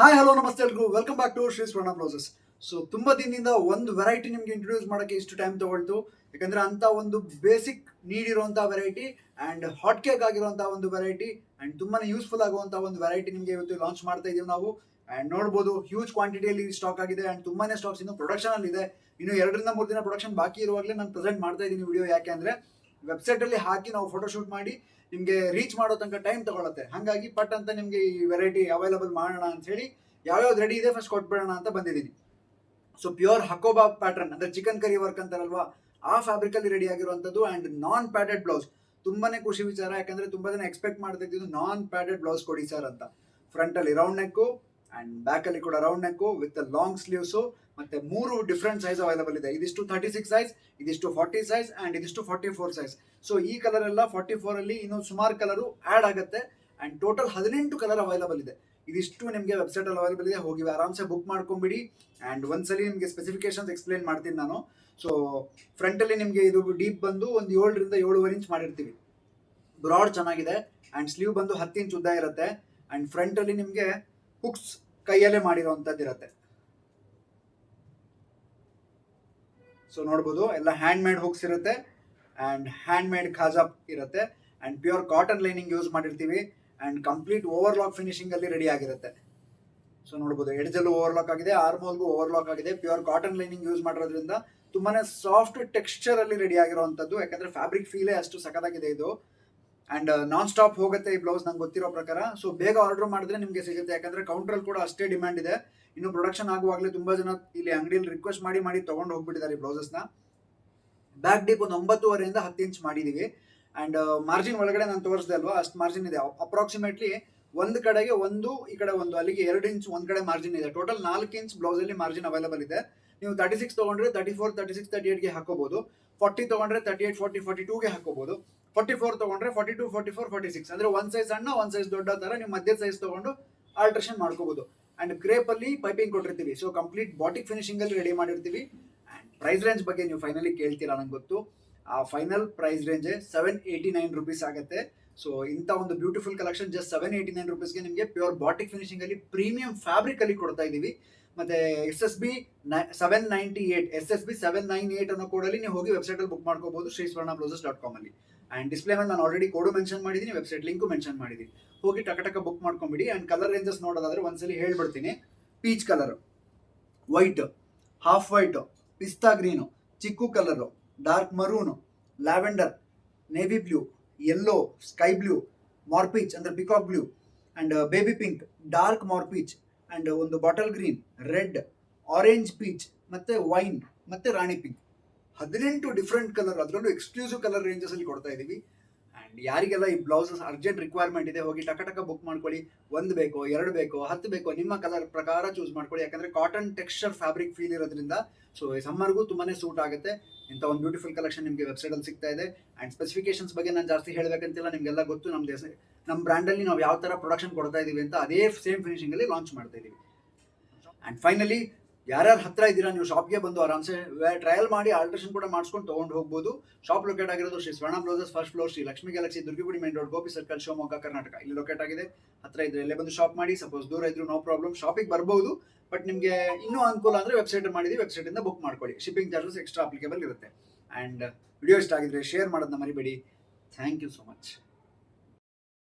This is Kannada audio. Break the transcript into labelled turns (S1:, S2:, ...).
S1: ಹಾಯ್ ಹಲೋ ನಮಸ್ತೆ ಎಲ್ರಿಗೂ welcome back to Shri Swarna blouses. So ತುಂಬ ದಿನದಿಂದ ಒಂದು ವೆರೈಟಿ ನಿಮಗೆ ಇಂಟ್ರೊಡ್ಯೂಸ್ ಮಾಡೋಕ್ಕೆ ಇಷ್ಟು ಟೈಮ್ ತಗೊಳ್ತು, ಯಾಕಂದರೆ ಅಂಥ ಒಂದು ಬೇಸಿಕ್ ನೀಡ್ ಇರುವಂಥ ವೆರೈಟಿ ಆ್ಯಂಡ್ ಹಾಟ್ ಕೇಕ್ ಆಗಿರುವಂಥ ಒಂದು ವೆರೈಟಿ ಆ್ಯಂಡ್ ತುಂಬಾ ಯೂಸ್ಫುಲ್ ಆಗುವಂಥ ಒಂದು ವೆರೈಟಿ ನಿಮಗೆ ಇವತ್ತು ಲಾಂಚ್ ಮಾಡ್ತಾ ಇದ್ದೀವಿ ನಾವು. ಆ್ಯಂಡ್ ನೋಡ್ಬೋದು ಹ್ಯೂಜ್ ಕ್ವಾಂಟಿಟಿಯಲ್ಲಿ ಸ್ಟಾಕ್ ಆಗಿದೆ ಆ್ಯಂಡ್ ತುಂಬಾ ಸ್ಟಾಕ್ಸ್ ಇನ್ನು ಪ್ರೊಡಕ್ಷನಲ್ಲಿ ಇದೆ. ಇನ್ನು 2 3 ದಿನ ಪ್ರೊಡಕ್ಷನ್ ಬಾಕಿ ಇರುವಾಗಲೇ ನಾನು ಪ್ರೆಸೆಂಟ್ ಮಾಡ್ತಾ ಇದ್ದೀನಿ ವಿಡಿಯೋ. ಯಾಕೆ ಅಂದರೆ ವೆಬ್ಸೈಟಲ್ಲಿ ಹಾಕಿ ನಾವು ಫೋಟೋಶೂಟ್ ಮಾಡಿ ನಿಮಗೆ ರೀಚ್ ಮಾಡೋ ತನಕ ಟೈಮ್ ತಗೊಳುತ್ತೆ. ಹಾಗಾಗಿ ಪಟ್ ಅಂತ ನಿಮಗೆ ಈ ವೆರೈಟಿ ಅವೈಲಬಲ್ ಮಾಡೋಣ ಅಂತ ಹೇಳಿ ಯಾವ್ಯಾವ್ದು ರೆಡಿ ಇದೆ ಫಸ್ಟ್ ಕೊಟ್ಬಿಡೋಣ ಅಂತ ಬಂದಿದ್ದೀನಿ. ಸೊ ಪ್ಯೂರ್ ಹಕೋಬಾ ಪ್ಯಾಟರ್ನ್ ಅಂದರೆ ಚಿಕನ್ ಕರಿ ವರ್ಕ್ ಅಂತಾರಲ್ವಾ, ಆ ಫ್ಯಾಬ್ರಿಕಲ್ಲಿ ರೆಡಿ ಆಗಿರುವಂಥದ್ದು ಆ್ಯಂಡ್ ನಾನ್ ಪ್ಯಾಡೆಡ್ ಬ್ಲೌಸ್. ತುಂಬಾನೇ ಖುಷಿ ವಿಚಾರ, ಯಾಕಂದರೆ ತುಂಬ ಜನ ಎಕ್ಸ್ಪೆಕ್ಟ್ ಮಾಡ್ತಾ ಇದ್ದಿದ್ದು ನಾನ್ ಪ್ಯಾಡೆಡ್ ಬ್ಲೌಸ್ ಕೊಡಿ ಸರ್ ಅಂತ. ಫ್ರಂಟಲ್ಲಿ ರೌಂಡ್ ನೆಕ್ಕು ಆ್ಯಂಡ್ ಬ್ಯಾಕಲ್ಲಿ ಕೂಡ round neck with long sleeves ಮತ್ತು 3 ಡಿಫ್ರೆಂಟ್ ಸೈಜ್ ಅವೈಲಬಲ್ ಇದೆ. ಇದಿಷ್ಟು 36 ಸೈಜ್, ಇದಿಷ್ಟು 40 ಸೈಜ್ ಆ್ಯಂಡ್ ಇದಿಷ್ಟು 44 ಸೈಜ್. ಸೊ ಈ ಕಲರ್ ಎಲ್ಲ 44ಅಲ್ಲಿ ಇನ್ನೂ ಸುಮಾರು ಕಲರು ಆ್ಯಡ್ ಆಗುತ್ತೆ ಆ್ಯಂಡ್ ಟೋಟಲ್ 18 ಕಲರ್ ಅವೈಲಬಲ್ ಇದೆ. ಇದಿಷ್ಟು ನಿಮಗೆ ವೆಬ್ಸೈಟಲ್ಲಿ ಅವೈಲಬಲ್ ಇದೆ, ಹೋಗಿ ಆರಾಮ್ಸೆ ಬುಕ್ ಮಾಡ್ಕೊಂಬಿಡಿ. ಆ್ಯಂಡ್ ಒಂದ್ಸಲಿ ನಿಮಗೆ ಸ್ಪೆಸಿಫಿಕೇಶನ್ಸ್ ಎಕ್ಸ್ಪ್ಲೇನ್ ಮಾಡ್ತೀನಿ ನಾನು. ಸೊ ಫ್ರಂಟಲ್ಲಿ ನಿಮಗೆ ಇದು ಡೀಪ್ ಬಂದು ಒಂದು 7 ರಿಂದ 7.5 ಇಂಚ್ ಮಾಡಿರ್ತೀವಿ. ಬ್ರಾಡ್ ಚೆನ್ನಾಗಿದೆ ಆ್ಯಂಡ್ ಸ್ಲೀವ್ ಬಂದು 10 ಇಂಚ್ ಉದ್ದ ಇರುತ್ತೆ ಆ್ಯಂಡ್ ಫ್ರಂಟಲ್ಲಿ ನಿಮಗೆ ಹುಕ್ಸ್ ಕೈಯಲ್ಲೇ ಮಾಡಿರೋವಂಥದ್ದು ಇರುತ್ತೆ. ಸೊ ನೋಡ್ಬೋದು ಎಲ್ಲ ಹ್ಯಾಂಡ್ ಮೇಡ್ ಹುಕ್ಸ್ ಇರುತ್ತೆ ಆ್ಯಂಡ್ ಹ್ಯಾಂಡ್ ಮೇಡ್ ಖಾಜಾಪ್ ಇರುತ್ತೆ and pure cotton lining use ಮಾಡಿರ್ತೀವಿ ಆ್ಯಂಡ್ ಕಂಪ್ಲೀಟ್ ಓವರ್ಲಾಕ್ ಫಿನಿಶಿಂಗಲ್ಲಿ ರೆಡಿ ಆಗಿರುತ್ತೆ. ಸೊ ನೋಡ್ಬೋದು ಎಡ್ಜಲ್ಲೂ ಓವರ್ಲಾಕ್ ಆಗಿದೆ, ಆರ್ಮೋಲ್ಗೂ ಓವರ್ಲಾಕ್ ಆಗಿದೆ. ಪ್ಯೂರ್ ಕಾಟನ್ ಲೈನಿಂಗ್ ಯೂಸ್ ಮಾಡಿರೋದ್ರಿಂದ ತುಂಬಾ ಸಾಫ್ಟ್ ಟೆಕ್ಸ್ಚರಲ್ಲಿ ರೆಡಿ ಆಗಿರೋವಂಥದ್ದು, ಯಾಕಂದರೆ ಫ್ಯಾಬ್ರಿಕ್ ಫೀಲೇ ಅಷ್ಟು ಸಖತ್ತಾಗಿದೆ ಇದು. ಆ್ಯಂಡ್ ನಾನ್ ಸ್ಟಾಪ್ ಹೋಗುತ್ತೆ ಈ ಬ್ಲೌಸ್ ನಂಗೆ ಗೊತ್ತಿರೋ ಪ್ರಕಾರ. ಸೊ ಬೇಗ ಆರ್ಡರ್ ಮಾಡಿದ್ರೆ ನಿಮಗೆ ಸಿಗುತ್ತೆ, ಯಾಕಂದರೆ ಕೌಂಟ್ರಲ್ಲಿ ಕೂಡ ಅಷ್ಟೇ ಡಿಮ್ಯಾಂಡ್ ಇದೆ. ಇನ್ನು ಪ್ರೊಡಕ್ಷನ್ ಆಗುವಾಗಲೇ ತುಂಬ ಜನ ಇಲ್ಲಿ ಅಂಗಡಿಯಲ್ಲಿ ರಿಕ್ವೆಸ್ಟ್ ಮಾಡಿ ತೊಗೊಂಡು ಹೋಗ್ಬಿಟ್ಟಿದ್ದಾರೆ ಈ ಬ್ಲೌಸಸ್ನ. ಬ್ಯಾಕ್ ಡೀಪ್ ಒಂದು 9.5 ಇಂದ 10 ಇಂಚ್ ಮಾಡಿದ್ದೀವಿ ಆ್ಯಂಡ್ ಮಾರ್ಜಿನ್ ಒಳಗಡೆ ನಾನು ತೋರಿಸಿದೆ ಅಲ್ವಾ, ಅಷ್ಟು ಮಾರ್ಜಿನ್ ಇದೆ. ಅಪ್ರಾಕ್ಸಿಮೇಟ್ಲಿ ಒಂದು ಕಡೆಗೆ ಒಂದು, ಈ ಕಡೆ ಒಂದು, ಅಲ್ಲಿಗೆ 2 ಇಂಚ್ ಒಂದು ಕಡೆ ಮಾರ್ಜಿನ್ ಇದೆ. ಟೋಟಲ್ 4 ಇಂಚ್ ಬ್ಲೌಸಲ್ಲಿ ಮಾರ್ಜಿನ್ ಅವೈಲಬಲ್ ಇದೆ. ನೀವು 36 ತೊಗೊಂಡ್ರೆ 34, 36, 38ಗೆ ಹಾಕೋಬೋದು. 40 ತೊಗೊಂಡ್ರೆ 38, 40, 42ಗೆ ಹಾಕೋಬೋದು. 44 ತೊಗೊಂಡ್ರೆ 42, 44, 46 ಅಂದರೆ ಒಂದು ಸೈಜ್ ಸಣ್ಣ ಒಂದು ಸೈಜ್ ದೊಡ್ಡ ಥರ ನೀವು ಮಧ್ಯ ಸೈಜ್ ತೊಗೊಂಡು ಆಲ್ಟ್ರೇಷನ್ ಮಾಡ್ಕೋಬೋದು. ಆ್ಯಂಡ್ ಕ್ರೇಪಲ್ಲಿ ಪೈಪಿಂಗ್ ಕೊಟ್ಟಿರ್ತೀವಿ. ಸೊ ಕಂಪ್ಲೀಟ್ ಬಾಟಿಕ್ ಫಿನಿಶಿಂಗಲ್ಲಿ ರೆಡಿ ಮಾಡಿರ್ತೀವಿ. ಆ್ಯಂಡ್ ಪ್ರೈಸ್ ರೇಂಜ್ ಬಗ್ಗೆ ನೀವು ಫೈನಲಿ ಕೇಳ್ತೀರಾ ನಂಗೆ ಗೊತ್ತು. ಆ ಫೈನಲ್ ಪ್ರೈಸ್ ರೇಂಜೇ 789 ರುಪೀಸ್ ಆಗುತ್ತೆ. ಸೊ ಇಂಥ ಒಂದು ಬ್ಯೂಟಿಫುಲ್ ಕಲೆಕ್ಷನ್ ಜಸ್ಟ್ 789 ರುಪೀಸ್ಗೆ ನಿಮಗೆ ಪ್ಯೂರ್ ಬಾಟಿಕ್ ಫಿನಿಶಿಂಗಲ್ಲಿ ಪ್ರೀಮಿಯಂ ಫ್ಯಾಬ್ರಿಕಲ್ಲಿ ಕೊಡ್ತಾ ಇದ್ದೀವಿ. ಮತ್ತು SSB 798 SSB 798 ಅನ್ನೋ ಕೋಡಲ್ಲಿ ನೀವು ಹೋಗಿ ವೆಬ್ಸೈಟಲ್ಲಿ ಬುಕ್ ಮಾಡ್ಕೋಬೋದು sriswarnablouses.com ಅಲ್ಲಿ. ಆ್ಯಂಡ್ ಡಿಸ್ಪ್ಲೇ ಮೇಲೆ ನಾನು ಆಲ್ರೆಡಿ ಕೋಡು ಮೆನ್ಷನ್ ಮಾಡಿದ್ದೀನಿ, ವೆಬ್ಸೈಟ್ ಲಿಂಕು ಮೆನ್ಷನ್ ಮಾಡಿದ್ದೀನಿ. ಹೋಗಿ ಟಕ ಬುಕ್ ಮಾಡ್ಕೊಂಬಿಡಿ. ಆ್ಯಂಡ್ ಕಲರ್ ರೇಂಜಸ್ ನೋಡೋದಾದರೆ ಒಂದ್ಸಲಿ ಹೇಳ್ಬಿಡ್ತೀನಿ. Peach colour, white, half white, pista green, chikoo colour, dark maroon, lavender, navy blue, yellow, sky blue, ಮಾರ್ಪೀಚ್ ಅಂದರೆ peacock blue and baby pink, dark ಮಾರ್ಪೀಚ್ ಆ್ಯಂಡ್ ಒಂದು bottle green, red, orange peach ಮತ್ತು ವೈನ್ ಮತ್ತು ರಾಣಿ ಪಿಂಕ್. 18 ಡಿಫ್ರೆಂಟ್ ಕಲರ್, ಅದರಲ್ಲೂ ಎಕ್ಸ್ಕ್ಲೂಸಿವ್ ಕಲರ್ ರೇಂಜಸಲ್ಲಿ ಕೊಡ್ತಾ ಇದ್ದೀವಿ. ಆ್ಯಂಡ್ ಯಾರಿಗೆಲ್ಲ ಈ ಬ್ಲೌಸಸ್ ಅರ್ಜೆಂಟ್ ರಿಕ್ವೈರ್ಮೆಂಟ್ ಇದೆ, ಹೋಗಿ ಟಕ ಬುಕ್ ಮಾಡ್ಕೊಳ್ಳಿ. 1 ಬೇಕೋ 2 ಬೇಕೋ 10 ಬೇಕೋ ನಿಮ್ಮ ಕಲರ್ ಪ್ರಕಾರ ಚೂಸ್ ಮಾಡ್ಕೊಳ್ಳಿ. ಯಾಕಂದರೆ ಕಾಟನ್ ಟೆಕ್ಸ್ಚರ್ ಫ್ಯಾಬ್ರಿಕ್ ಫೀಲ್ ಇರೋದ್ರಿಂದ ಸೊ ಈ ಸಮ್ಮರ್ಗೂ ತುಂಬಾ ಸೂಟ್ ಆಗುತ್ತೆ. ಇಂಥ ಒಂದು ಬ್ಯೂಟಿಫುಲ್ ಕಲೆಕ್ಷನ್ ನಿಮಗೆ ವೆಬ್ಸೈಟಲ್ಲಿ ಸಿಗ್ತಾ ಇದೆ. ಆ್ಯಂಡ್ ಸ್ಪೆಸಿಫಿಕೇಶನ್ಸ್ ಬಗ್ಗೆ ನಾನು ಜಾಸ್ತಿ ಹೇಳಬೇಕಂತಿಲ್ಲ, ನಿಮಗೆಲ್ಲ ಗೊತ್ತು. ನಮ್ಮ ಬ್ರ್ಯಾಂಡಲ್ಲಿ ನಾವು ಯಾವ ಥರ ಪ್ರೊಡಕ್ಷನ್ ಕೊಡ್ತಾ ಇದ್ದೀವಿ ಅಂತ ಅದೇ ಸೇಮ್ ಫಿನಿಶಿಂಗಲ್ಲಿ ಲಾಂಚ್ ಮಾಡ್ತಾ ಇದ್ದೀವಿ. ಆ್ಯಂಡ್ ಫೈನಲಿ ಯಾರ್ಯಾರು ಹತ್ತಿರ ಇದ್ದೀರಾ ನೀವು ಶಾಪ್ಗೆ ಬಂದು ಆರಾಮ್ಸೆ ಟ್ರಯಲ್ ಮಾಡಿ ಆಲ್ಟ್ರೇಷನ್ ಕೂಡ ಮಾಡಿಸ್ಕೊಂಡು ತೊಗೊಂಡು ಹೋಗ್ಬೋದು. ಶಾಪ್ ಲೊಕೇಟ್ ಆಗಿರೋದು Shri Swarna blouses, first floor, Shri Lakshmi galaxy, Durgigudi main road, Gopi circle, Shivamogga, Karnataka. ಇಲ್ಲಿ ಲೊಕೇಟ್ ಆಗಿದೆ. ಹತ್ತಿರ ಇದ್ರೆ ಇಲ್ಲೇ ಬಂದು ಶಾಪ್ ಮಾಡಿ. ಸಪೋಸ್ ದೂರ ಇದ್ರು ನೋ ಪ್ರಾಬ್ಲಮ್, ಶಾಪಿಗೆ ಬರ್ಬೋದು. ಬಟ್ ನಿಮಗೆ ಇನ್ನೂ ಅನುಕೂಲ ಅಂದರೆ ವೆಬ್ಸೈಟ್ ಮಾಡಿದ್ದೀವಿ, ವೆಬ್ಸೈಟಿಂದ ಬುಕ್ ಮಾಡ್ಕೊಳ್ಳಿ. ಶಿಪ್ಪಿಂಗ್ ಚಾರ್ಜಸ್ ಎಕ್ಸ್ಟ್ರಾ ಅಪ್ಲಿಕೇಬಲ್ ಇರುತ್ತೆ. ಆ್ಯಂಡ್ ವಿಡಿಯೋ ಇಷ್ಟ ಆಗಿದ್ರೆ ಶೇರ್ ಮಾಡೋದನ್ನ ಮರಿಬೇಡಿ. Thank you so much.